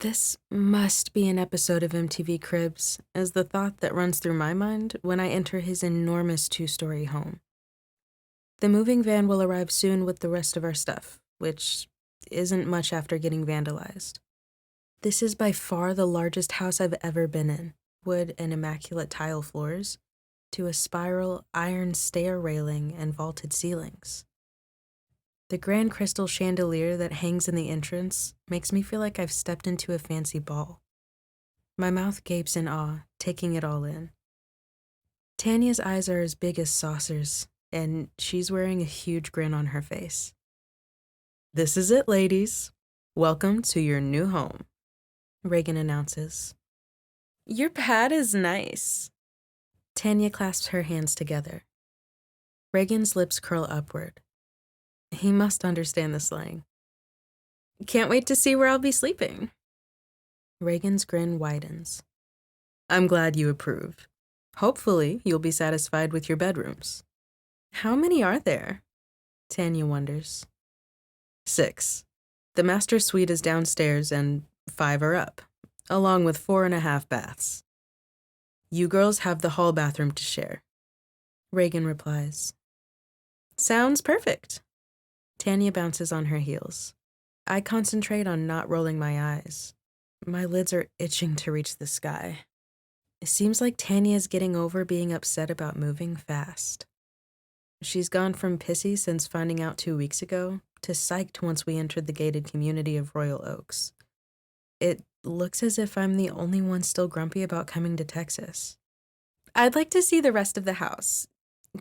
This must be an episode of MTV Cribs, is the thought that runs through my mind when I enter his enormous two-story home. The moving van will arrive soon with the rest of our stuff, which isn't much after getting vandalized. This is by far the largest house I've ever been in, wood and immaculate tile floors, to a spiral iron stair railing and vaulted ceilings. The grand crystal chandelier that hangs in the entrance makes me feel like I've stepped into a fancy ball. My mouth gapes in awe, taking it all in. Tanya's eyes are as big as saucers, and she's wearing a huge grin on her face. "This is it, ladies. Welcome to your new home," Reagan announces. "Your pad is nice." Tanya clasps her hands together. Reagan's lips curl upward. He must understand the slang. "Can't wait to see where I'll be sleeping." Reagan's grin widens. "I'm glad you approve. Hopefully, you'll be satisfied with your bedrooms." "How many are there?" Tanya wonders. 6. The master suite is downstairs and 5 are up, along with 4.5 baths. You girls have the hall bathroom to share. Reagan replies. "Sounds perfect." Tanya bounces on her heels. I concentrate on not rolling my eyes. My lids are itching to reach the sky. It seems like Tanya is getting over being upset about moving fast. She's gone from pissy since finding out 2 weeks ago to psyched once we entered the gated community of Royal Oaks. It looks as if I'm the only one still grumpy about coming to Texas. "I'd like to see the rest of the house.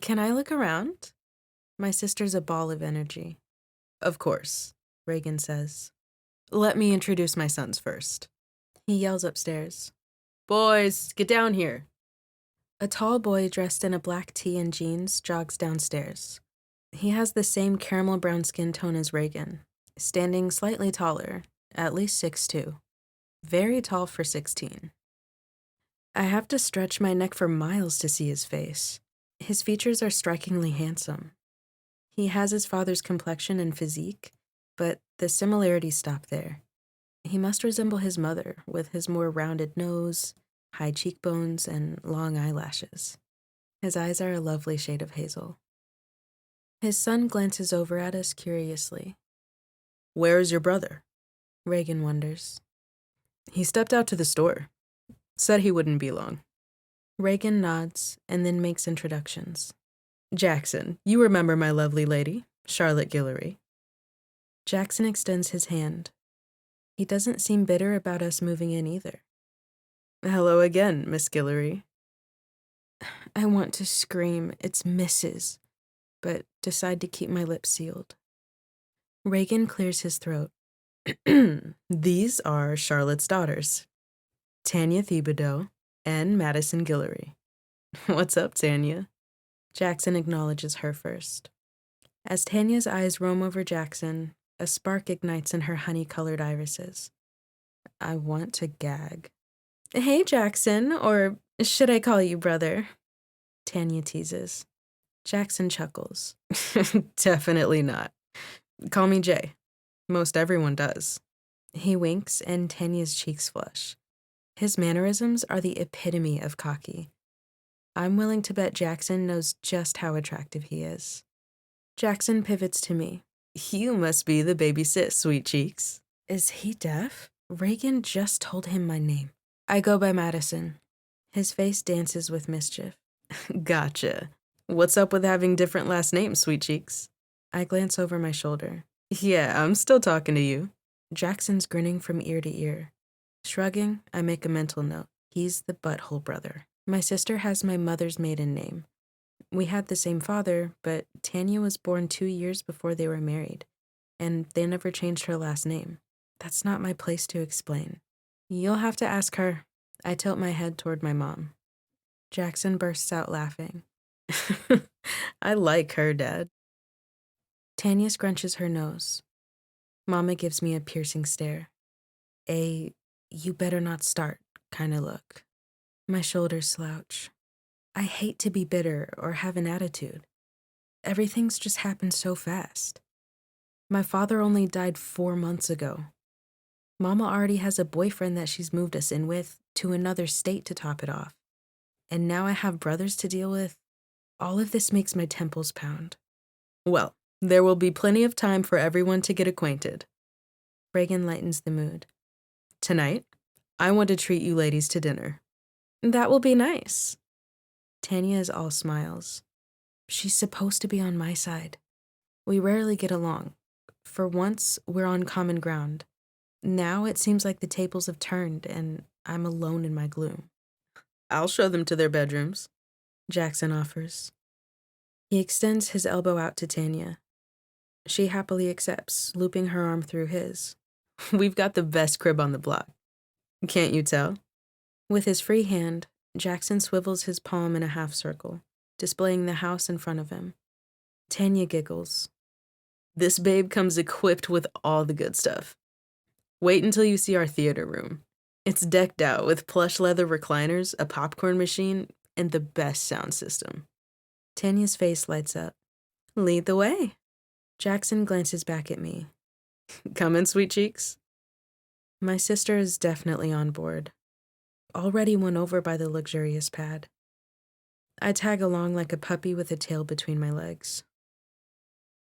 Can I look around?" My sister's a ball of energy. "Of course," Reagan says. "Let me introduce my sons first." He yells upstairs. "Boys, get down here." A tall boy dressed in a black tee and jeans jogs downstairs. He has the same caramel brown skin tone as Reagan, standing slightly taller, at least 6'2". Very tall for 16. I have to stretch my neck for miles to see his face. His features are strikingly handsome. He has his father's complexion and physique, but the similarities stop there. He must resemble his mother, with his more rounded nose, high cheekbones, and long eyelashes. His eyes are a lovely shade of hazel. His son glances over at us curiously. "Where is your brother?" Reagan wonders. "He stepped out to the store. Said he wouldn't be long." Reagan nods and then makes introductions. "Jackson, you remember my lovely lady, Charlotte Guillory." Jackson extends his hand. He doesn't seem bitter about us moving in either. "Hello again, Miss Guillory." I want to scream, "It's Mrs.," but decide to keep my lips sealed. Reagan clears his throat. "These are Charlotte's daughters, Tanya Thibodeau and Madison Guillory." "What's up, Tanya?" Jackson acknowledges her first. As Tanya's eyes roam over Jackson, a spark ignites in her honey-colored irises. I want to gag. "Hey, Jackson, or should I call you brother?" Tanya teases. Jackson chuckles. "Definitely not. Call me Jay. Most everyone does." He winks and Tanya's cheeks flush. His mannerisms are the epitome of cocky. I'm willing to bet Jackson knows just how attractive he is. Jackson pivots to me. "You must be the baby sis, sweet cheeks." Is he deaf? Reagan just told him my name. I go by Madison. His face dances with mischief. "Gotcha. What's up with having different last names, sweet cheeks?" I glance over my shoulder. "Yeah, I'm still talking to you." Jackson's grinning from ear to ear. Shrugging, I make a mental note. He's the butthole brother. My sister has my mother's maiden name. We had the same father, but Tanya was born 2 years before they were married, and they never changed her last name. That's not my place to explain. You'll have to ask her. I tilt my head toward my mom. Jackson bursts out laughing. "I like her, Dad." Tanya scrunches her nose. Mama gives me a piercing stare. A "you better not start" kind of look. My shoulders slouch. I hate to be bitter or have an attitude. Everything's just happened so fast. My father only died 4 months ago. Mama already has a boyfriend that she's moved us in with to another state to top it off. And now I have brothers to deal with. All of this makes my temples pound. Well, there will be plenty of time for everyone to get acquainted. Reagan lightens the mood. Tonight, I want to treat you ladies to dinner. That will be nice. Tanya is all smiles. She's supposed to be on my side. We rarely get along. For once, we're on common ground. Now it seems like the tables have turned and I'm alone in my gloom. I'll show them to their bedrooms, Jackson offers. He extends his elbow out to Tanya. She happily accepts, looping her arm through his. We've got the best crib on the block. Can't you tell? With his free hand, Jackson swivels his palm in a half circle, displaying the house in front of him. Tanya giggles. This babe comes equipped with all the good stuff. Wait until you see our theater room. It's decked out with plush leather recliners, a popcorn machine, and the best sound system. Tanya's face lights up. Lead the way. Jackson glances back at me. Come in, sweet cheeks. My sister is definitely on board, already won over by the luxurious pad. I tag along like a puppy with a tail between my legs.